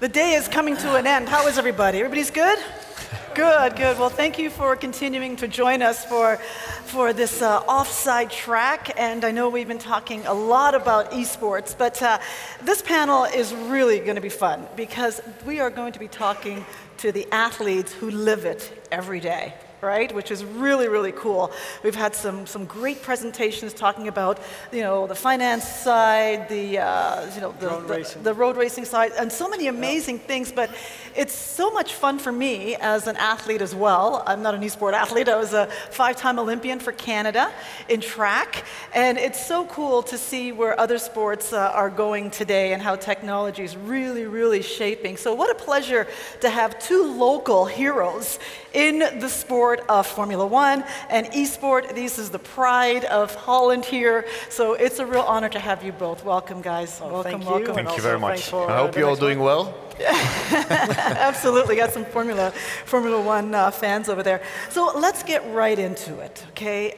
The day is coming to an end. How is everybody? Everybody's good? Good, good. Well, thank you for continuing to join us for this offside track. And I know we've been talking a lot about esports, but this panel is really going to be fun because we are going to be talking to the athletes who live it every day. Right, which is really, really cool. We've had some great presentations talking about, the finance side, the road racing side, and so many amazing things. But it's so much fun for me as an athlete as well. I'm not an esport athlete. I was a 5-time Olympian for Canada in track, and it's so cool to see where other sports are going today and how technology is really, really shaping. So what a pleasure to have two local heroes in the sport of Formula One and esport. This is the pride of Holland here. So it's a real honor to have you both. Welcome, guys. Welcome, welcome. Thank you very much. I hope you're all doing well. Absolutely. Got some Formula One fans over there. So let's get right into it, okay?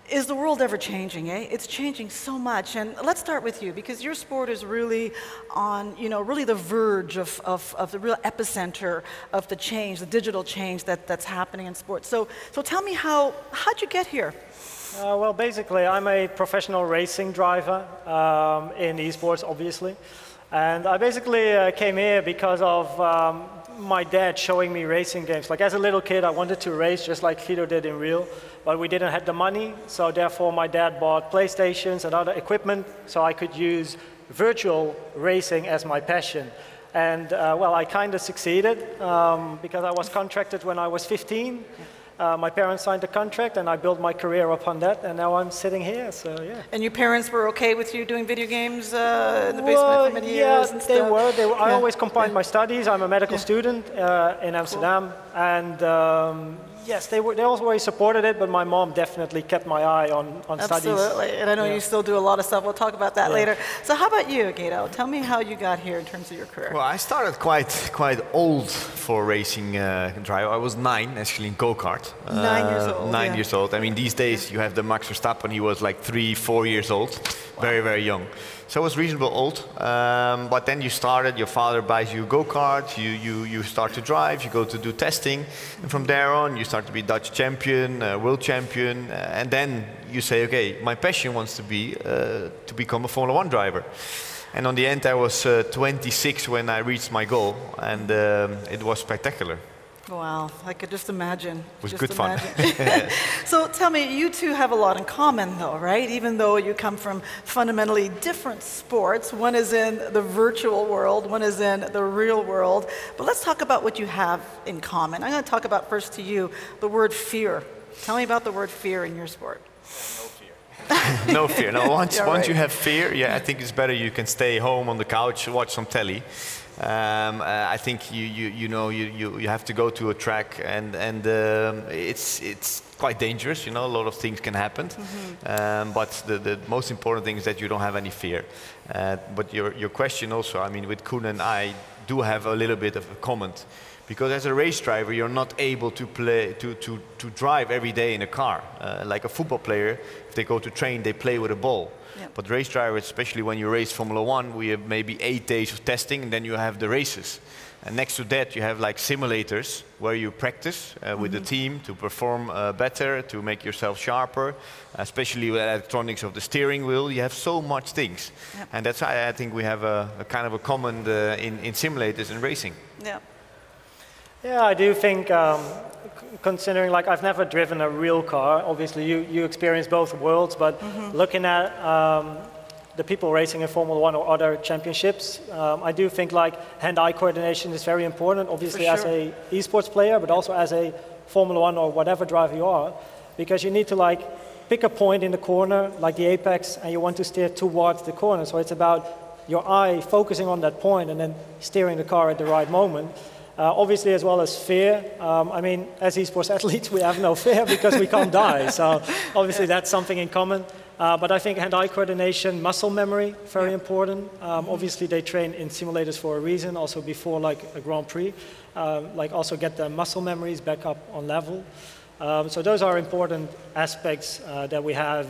Is the world ever changing, eh? It's changing so much. And let's start with you, because your sport is really on, really the verge of the real epicenter of the change, the digital change that's happening in sports. So tell me, how'd you get here? Well, basically, I'm a professional racing driver in esports, obviously. And I basically came here because of my dad showing me racing games. Like as a little kid, I wanted to race just like Giedo did in real, but we didn't have the money. So therefore, my dad bought PlayStations and other equipment so I could use virtual racing as my passion. And well, I kind of succeeded because I was contracted when I was 15. My parents signed a contract, and I built my career upon that, and now I'm sitting here, so yeah. And your parents were okay with you doing video games in the basement for many years and stuff? They were. I always combined my studies. I'm a medical student in Amsterdam, and yes, they always supported it, but my mom definitely kept my eye on studies. Absolutely, and I know you still do a lot of stuff. We'll talk about that later. So how about you, Giedo? Tell me how you got here in terms of your career. Well, I started quite old for racing drive. I was 9, actually, in go-kart. 9 years old. 9 years old. I mean, these days you have the Max Verstappen. He was like 3-4 years old, very, very young. So I was reasonably old, but then you started, your father buys you a go-kart, you start to drive, you go to do testing, and from there on you start to be Dutch champion, world champion, and then you say, okay, my passion wants to be to become a Formula One driver. And on the end I was 26 when I reached my goal, and it was spectacular. Wow, I could just imagine. It was good fun. So tell me, you two have a lot in common though, right? Even though you come from fundamentally different sports. One is in the virtual world, one is in the real world. But let's talk about what you have in common. I'm going to talk about first to you, the word fear. Tell me about the word fear in your sport. No fear. No fear. No, once you have fear, I think it's better you can stay home on the couch, watch some telly. I think you have to go to a track, and it's quite dangerous. A lot of things can happen. But the most important thing is that you don't have any fear. But your question also, I mean, with Koen and I do have a little bit of a comment, because as a race driver, you're not able to drive every day in a car. Like a football player, if they go to train, they play with a ball. But race drivers, especially when you race Formula One, we have maybe 8 days of testing, and then you have the races. And next to that, you have like simulators where you practice with the team to perform better, to make yourself sharper, especially with electronics of the steering wheel. You have so much things. And that's why I think we have a kind of a common in simulators and racing. Yeah, I do think, considering like I've never driven a real car, obviously you experience both worlds, but looking at the people racing in Formula One or other championships, I do think like hand-eye coordination is very important, obviously as a esports player, but also as a Formula One or whatever driver you are, because you need to like pick a point in the corner, like the apex, and you want to steer towards the corner. So it's about your eye focusing on that point and then steering the car at the right moment. Obviously, as well as fear. I mean, as esports athletes, we have no fear because we can't die. So obviously, that's something in common. But I think hand-eye coordination, muscle memory, very important. Obviously, they train in simulators for a reason, also before like a Grand Prix. Like also get the muscle memories back up on level. So those are important aspects that we have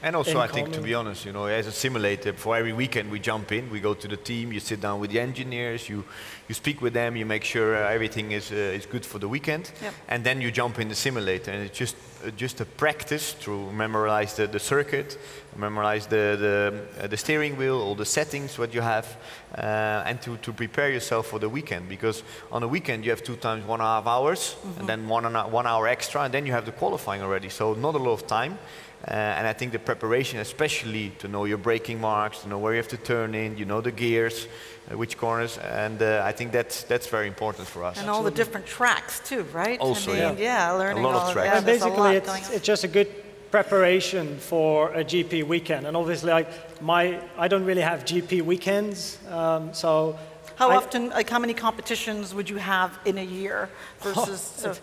And also, I think, to be honest, you know, as a simulator, for every weekend we jump in, we go to the team, you sit down with the engineers, you speak with them, you make sure everything is good for the weekend, and then you jump in the simulator, and it's just a practice to memorize the circuit, memorize the steering wheel, all the settings what you have, and to prepare yourself for the weekend. Because on a weekend you have 2 times 1.5 hours, and then 1 hour extra, and then you have the qualifying already. So not a lot of time. And I think the preparation, especially to know your braking marks, to know where you have to turn in, you know the gears, which corners, and I think that's very important for us. And all the different tracks too, right? Also, I mean, learning a lot of tracks. Yeah, basically, it's just a good preparation for a GP weekend. And obviously, I don't really have GP weekends, so. How often? Like, how many competitions would you have in a year versus?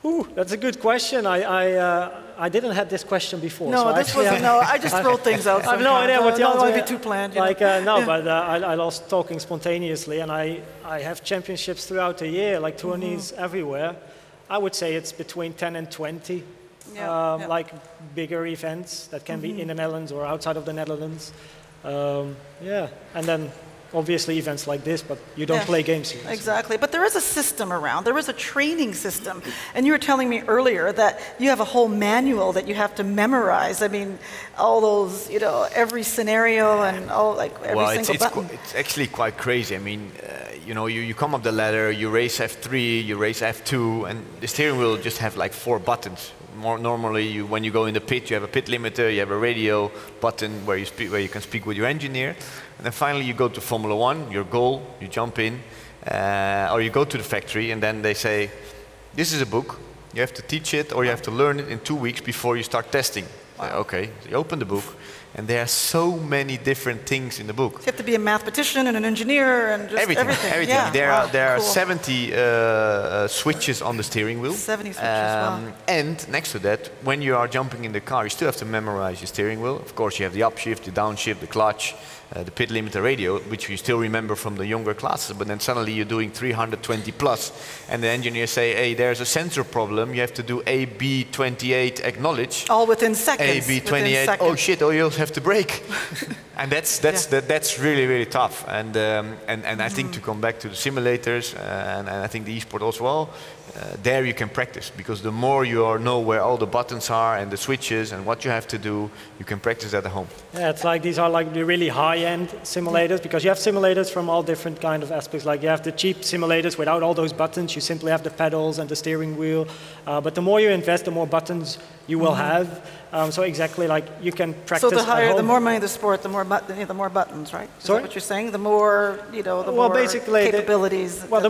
Ooh, that's a good question. I didn't have this question before. No, so this wasn't. No, I just throw things out. I have no idea what the answer might be too planned. Like but I lost talking spontaneously, and I have championships throughout the year, like tourneys everywhere. I would say it's between 10 and 20, like bigger events that can be in the Netherlands or outside of the Netherlands. And then. Obviously events like this, but you don't play games here. Exactly, but there is a system around. There is a training system. And you were telling me earlier that you have a whole manual that you have to memorize. I mean, all those, you know, every scenario and all, like, every single button. It's actually quite crazy. I mean, you know, you come up the ladder, you race F3, you race F2, and the steering wheel just have like 4 buttons. More normally, when you go in the pit, you have a pit limiter, you have a radio button where you can speak with your engineer. And then finally you go to Formula 1, your goal, you jump in, or you go to the factory, and then they say, this is a book, you have to teach it or you have to learn it in 2 weeks before you start testing. Okay, so you open the book, and there are so many different things in the book. You have to be a mathematician and an engineer and just everything. Yeah. There are 70 switches on the steering wheel. 70 switches, wow. And next to that, when you are jumping in the car, you still have to memorize your steering wheel. Of course, you have the upshift, the downshift, the clutch, the pit limiter radio, which you still remember from the younger classes, but then suddenly you're doing 320 plus, and the engineers say, hey, there's a sensor problem, you have to do AB28 acknowledge. All within seconds. AB28, oh shit, oh, you also have to brake. And that's really, really tough. And I think to come back to the simulators, and I think the esport as well, there you can practice, because the more you know where all the buttons are and the switches and what you have to do, you can practice at home. Yeah, it's like these are like the really high-end simulators, because you have simulators from all different kind of aspects. Like you have the cheap simulators without all those buttons, you simply have the pedals and the steering wheel. But the more you invest, the more buttons you will have. So exactly, like you can practice. So the more money the sport, the more buttons, right? Is that what you're saying? The more, you know, the more basically capabilities. The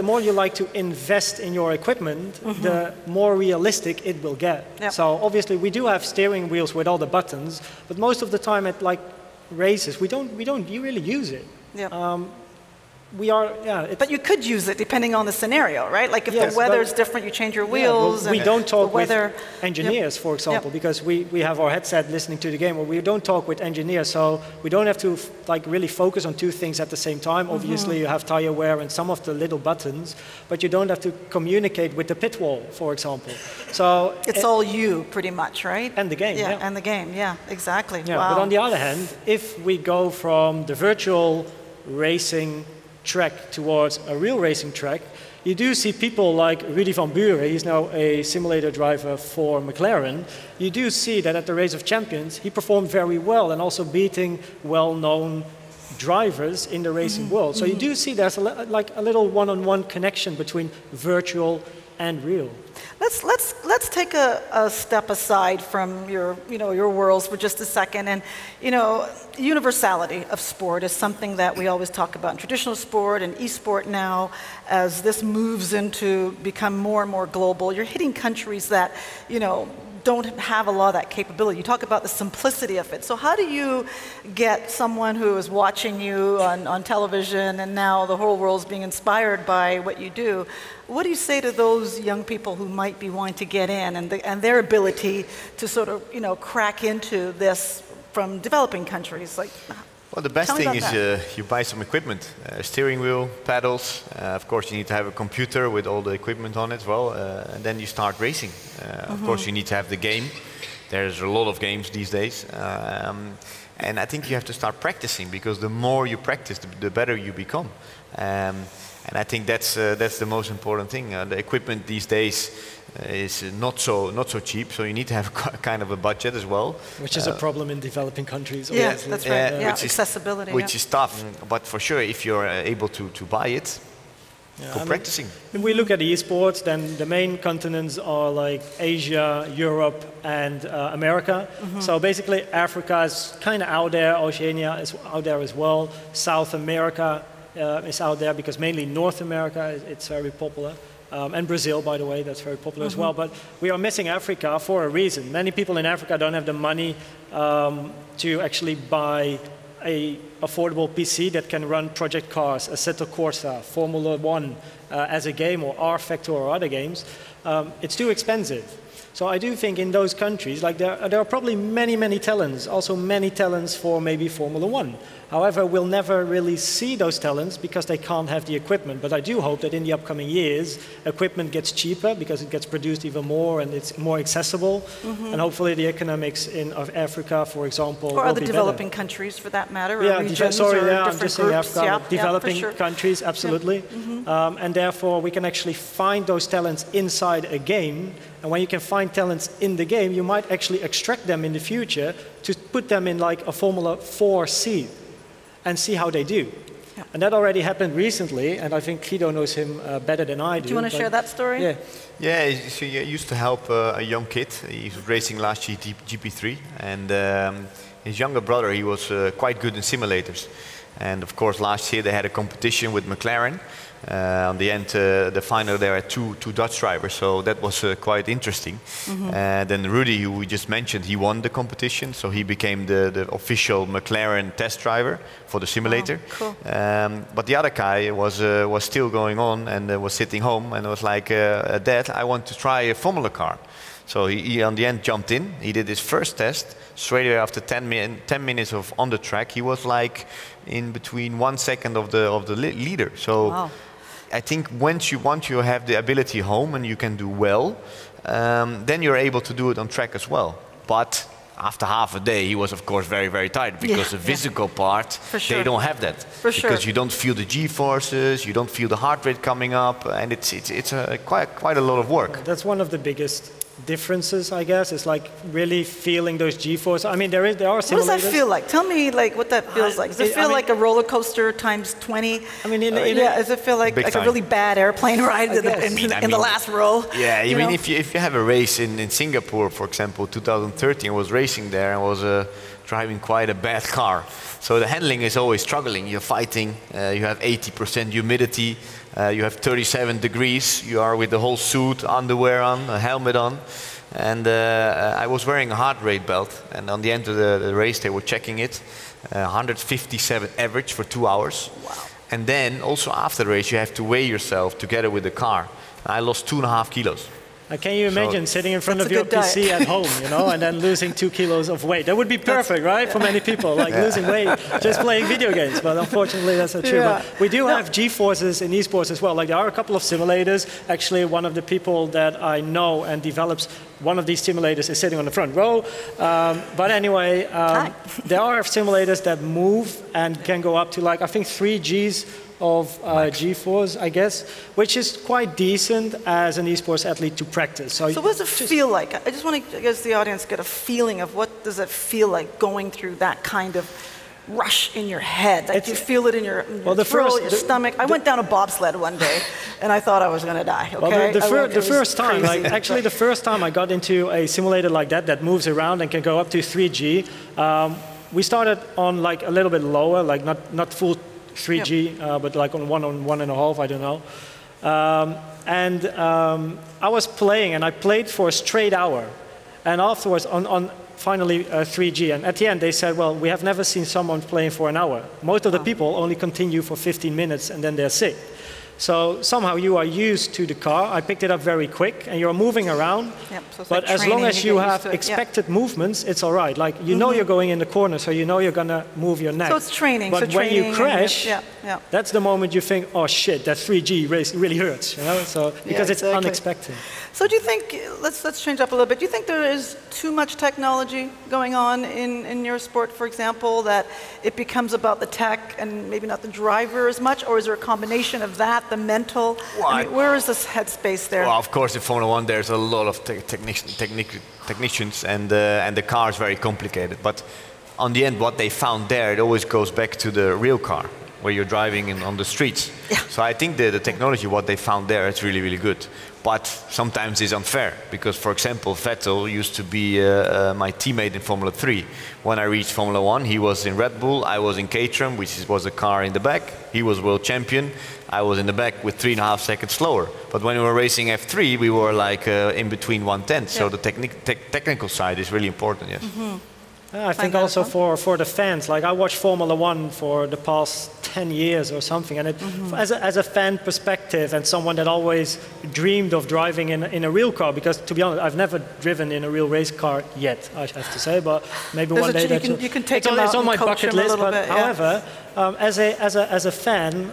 more you like to invest in your equipment, the more realistic it will get. Yep. So obviously we do have steering wheels with all the buttons, but most of the time at like races we don't really use it. Yeah. But you could use it depending on the scenario, right? Like if the weather is different, you change your wheels. We don't talk with engineers, for example, because we have our headset listening to the game, or we don't talk with engineers, so we don't have to like really focus on 2 things at the same time. Obviously, you have tire wear and some of the little buttons, but you don't have to communicate with the pit wall, for example. So it's all you, pretty much, right? And the game, and the game, exactly. Yeah, wow. But on the other hand, if we go from the virtual racing track towards a real racing track, you do see people like Rudy van Buren, he's now a simulator driver for McLaren. You do see that at the Race of Champions, he performed very well and also beating well-known drivers in the racing world. So you do see there's like a little one-on-one connection between virtual and real. Let's take a step aside from your worlds for just a second, and universality of sport is something that we always talk about in traditional sport and esport now, as this moves into become more and more global. You're hitting countries that don't have a lot of that capability. You talk about the simplicity of it. So how do you get someone who is watching you on television, and now the whole world's being inspired by what you do? What do you say to those young people who might be wanting to get in, and their ability to sort of crack into this from developing countries? Like, well, the best thing is you buy some equipment, steering wheel, pedals. Of course, you need to have a computer with all the equipment on it as well, and then you start racing. Of course, you need to have the game. There's a lot of games these days. And I think you have to start practicing, because the more you practice, the better you become. And I think that's the most important thing. The equipment these days is not so cheap, so you need to have kind of a budget as well. Which is a problem in developing countries. Yes, that's right. Yeah, accessibility. Which is tough, but for sure, if you're able to buy it, for practicing. When we look at esports, then the main continents are like Asia, Europe, and America. So basically, Africa is kind of out there. Oceania is out there as well. South America is out there, because mainly North America, it's very popular. And Brazil, by the way, that's very popular as well. But we are missing Africa for a reason. Many people in Africa don't have the money to actually buy a affordable PC that can run Project Cars, Assetto Corsa, Formula 1 as a game, or R Factor or other games. It's too expensive. So I do think in those countries, like there are probably many talents, also many talents for maybe Formula 1. However, we'll never really see those talents because they can't have the equipment. But I do hope that in the upcoming years, equipment gets cheaper because it gets produced even more and it's more accessible. And hopefully the economics of Africa, for example, or other developing countries, for that matter. Yeah, regions, I'm just saying Africa, developing sure. countries, absolutely. And therefore, we can actually find those talents inside a game. And when you can find talents in the game, you might actually extract them in the future to put them in like a Formula 4 seat and see how they do. Yeah. And that already happened recently, and I think Giedo knows him better than I do. Do you want to share that story? Yeah. Yeah, so I used to help a young kid. He was racing last year GP3, and his younger brother, he was quite good in simulators. And of course, last year they had a competition with McLaren. On the end, the final, there were two Dutch drivers, so that was quite interesting. Then Rudy, who we just mentioned, he won the competition, so he became the official McLaren test driver for the simulator. Oh, cool. But the other guy was still going on and was sitting home and was like, Dad, I want to try a Formula car. So he on the end jumped in, he did his first test. Straight away after 10 minutes of on the track, he was like in between 1 second of the leader. So wow. I think once you have the ability home and you can do well, then you're able to do it on track as well. But after half a day, he was of course very tired, because the physical part, they don't have that. Because you don't feel the G-forces, you don't feel the heart rate coming up, and it's quite a lot of work. That's one of the biggest differences, I guess. It's like really feeling those G-forces. I mean, there are simulators. What does that feel like? Tell me, like, what that feels like. Does it feel like a roller coaster times 20? I mean, does it feel like a really bad airplane ride in the last row? Yeah, I mean, if you have a race in Singapore, for example, 2013, I was racing there and was driving quite a bad car. So the handling is always struggling. You're fighting, you have 80% humidity, you have 37 degrees, you are with the whole suit, underwear on, a helmet on. And I was wearing a heart rate belt, and on the end of the race they were checking it, 157 average for 2 hours. Wow. And then also after the race you have to weigh yourself together with the car. I lost 2.5 kilos. Can you imagine sitting in front of your PC at home, you know, and then losing 2 kilos of weight? That would be perfect, right, for many people, like losing weight just playing video games. But unfortunately, that's not true. But we do have G-forces in esports as well. Like there are a couple of simulators. Actually, one of the people that I know and develops one of these simulators is sitting on the front row. But anyway, there are simulators that move and can go up to, like, I think 3 Gs of G-force, I guess, which is quite decent as an esports athlete to practice. So what does it feel like? I just want to, the audience, get a feeling of what does it feel like going through that kind of rush in your head. Like you feel it in your throat, your stomach. I went down a bobsled one day, and I thought I was going to die. Okay? Well, the first time, like, actually, the first time I got into a simulator like that moves around and can go up to 3G, we started on like a little bit lower, like not full 3G, but like on 1.5, I don't know. I was playing, and I played for a straight hour. And afterwards, on finally 3G. And at the end, they said, well, we have never seen someone playing for an hour. Most of the people only continue for 15 minutes, and then they're sick. So somehow you are used to the car. I picked it up very quick, and you're moving around. Yep, so it's but like as long training, as you get used have to it. expected movements, it's all right. Like you know you're going in the corner, so you know you're gonna move your neck. So it's training. But so when training you crash, yeah. that's the moment you think, oh shit, that 3G race really hurts. You know, so because it's unexpected. So do you think, let's change up a little bit, do you think there is too much technology going on in your sport, for example, that it becomes about the tech and maybe not the driver as much, or is there a combination of that, the mental? Well, I mean, where is this headspace there? Well, of course, in Formula One, there's a lot of technicians, and the car is very complicated. But on the end, what they found there, it always goes back to the real car, where you're driving on the streets. Yeah. So I think the technology, what they found there, it's really, really good. But sometimes it's unfair, because, for example, Vettel used to be my teammate in Formula 3. When I reached Formula 1, he was in Red Bull, I was in Caterham, which was a car in the back. He was world champion, I was in the back with 3.5 seconds slower. But when we were racing F3, we were like in between 1/10. So the technical side is really important, yes. Mm-hmm. I think also for the fans, like I watched Formula One for the past 10 years or something, and it, as a fan perspective and someone that always dreamed of driving in a real car, because to be honest, I've never driven in a real race car yet, I have to say, but maybe one day you can take it's on my bucket list. But bit, however, as a fan,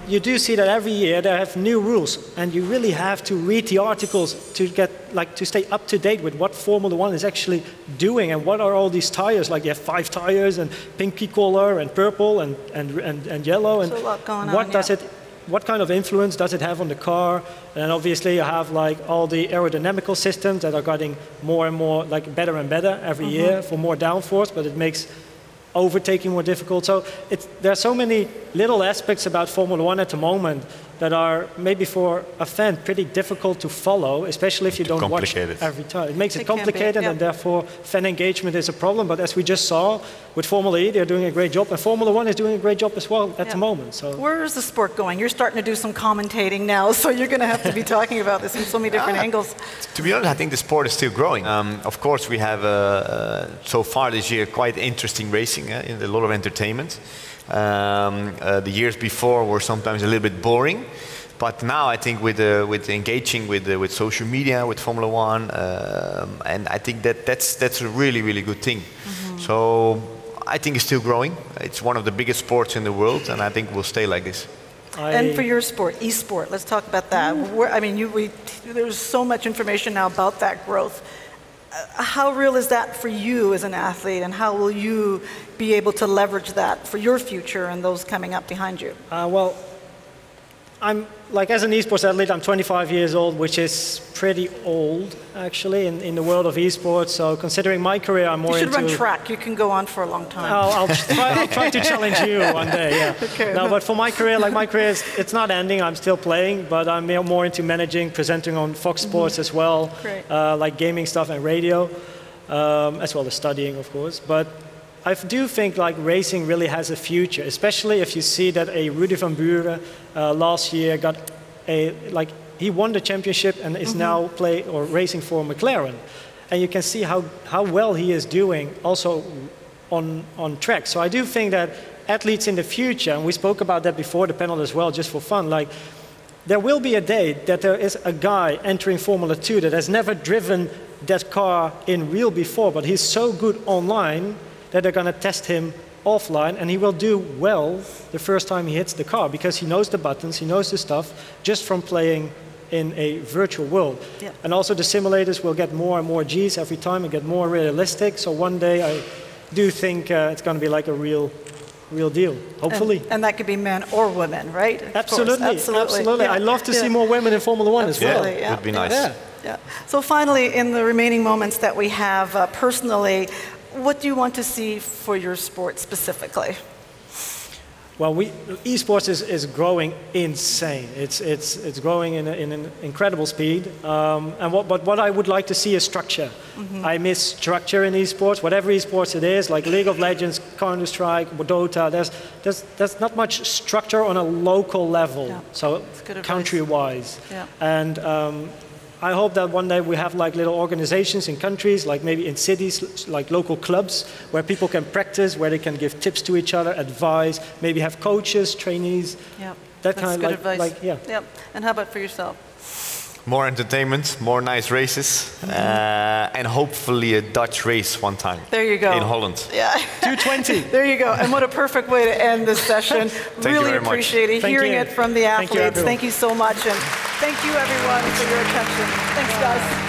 you do see that every year they have new rules, and you really have to read the articles to get to stay up to date with what Formula One is actually doing and what are all these tires. Like you have 5 tires and pinky color and purple and yellow, and a lot going what on, does it? What kind of influence does it have on the car? And obviously you have like all the aerodynamical systems that are getting more and more better and better every year for more downforce, but it makes overtaking more difficult. So there are so many little aspects about Formula One at the moment that are maybe for a fan pretty difficult to follow, especially if you don't watch every time. It makes it complicated, and therefore fan engagement is a problem. But as we just saw with Formula E, they're doing a great job, and Formula One is doing a great job as well at the moment. So where is the sport going? You're starting to do some commentating now, so you're going to have to be talking about this in so many different angles. To be honest, I think the sport is still growing. Of course, we have so far this year quite interesting racing, a lot of entertainment. The years before were sometimes a little bit boring, but now I think with engaging with social media, with Formula One, and I think that's a really, really good thing. So I think it's still growing. It's one of the biggest sports in the world, and I think we'll stay like this. And for your sport, esport, let's talk about that. I mean, there's so much information now about that growth. How real is that for you as an athlete, and how will you be able to leverage that for your future and those coming up behind you? Well, I'm as an esports athlete, I'm 25 years old, which is pretty old actually in the world of esports. So considering my career, I'm more into... You should run track. You can go on for a long time. I'll try to challenge you one day. Yeah. Okay. No, but for my career, my career it's not ending. I'm still playing, but I'm more into managing, presenting on Fox Sports as well, like gaming stuff and radio, as well as studying, of course. But I do think racing really has a future, especially if you see that a Rudy van Buren last year got he won the championship and is now racing for McLaren, and you can see how well he is doing also on track. So I do think that athletes in the future, and we spoke about that before the panel as well, just for fun, there will be a day that there is a guy entering Formula 2 that has never driven that car in real before, but he's so good online that they're going to test him offline, and he will do well the first time he hits the car because he knows the buttons, he knows the stuff just from playing in a virtual world. Yeah. And also the simulators will get more and more Gs every time and get more realistic. So one day I do think it's going to be like a real deal, hopefully. And that could be men or women, right? Absolutely. Yeah. I love to see more women in Formula One as well. Yeah, would be nice. Yeah. So finally, in the remaining moments that we have personally, what do you want to see for your sport specifically? Well, esports is growing insane. It's growing in an incredible speed. But what I would like to see is structure. I miss structure in esports. Whatever esports it is, like League of Legends, Counter-Strike, Dota. There's not much structure on a local level. So country-wise. Yeah. And I hope that one day we have little organizations in countries, maybe in cities, local clubs, where people can practice, where they can give tips to each other, advice, maybe have coaches, trainees. Yep. That kind good of advice. yeah. Yep. And how about for yourself? More entertainment, more nice races, and hopefully a Dutch race one time. There you go. In Holland. Yeah. 220. There you go. And what a perfect way to end this session. Really appreciate it, hearing it from the athletes. Thank you so much. And thank you, everyone, for your attention. Thanks, guys.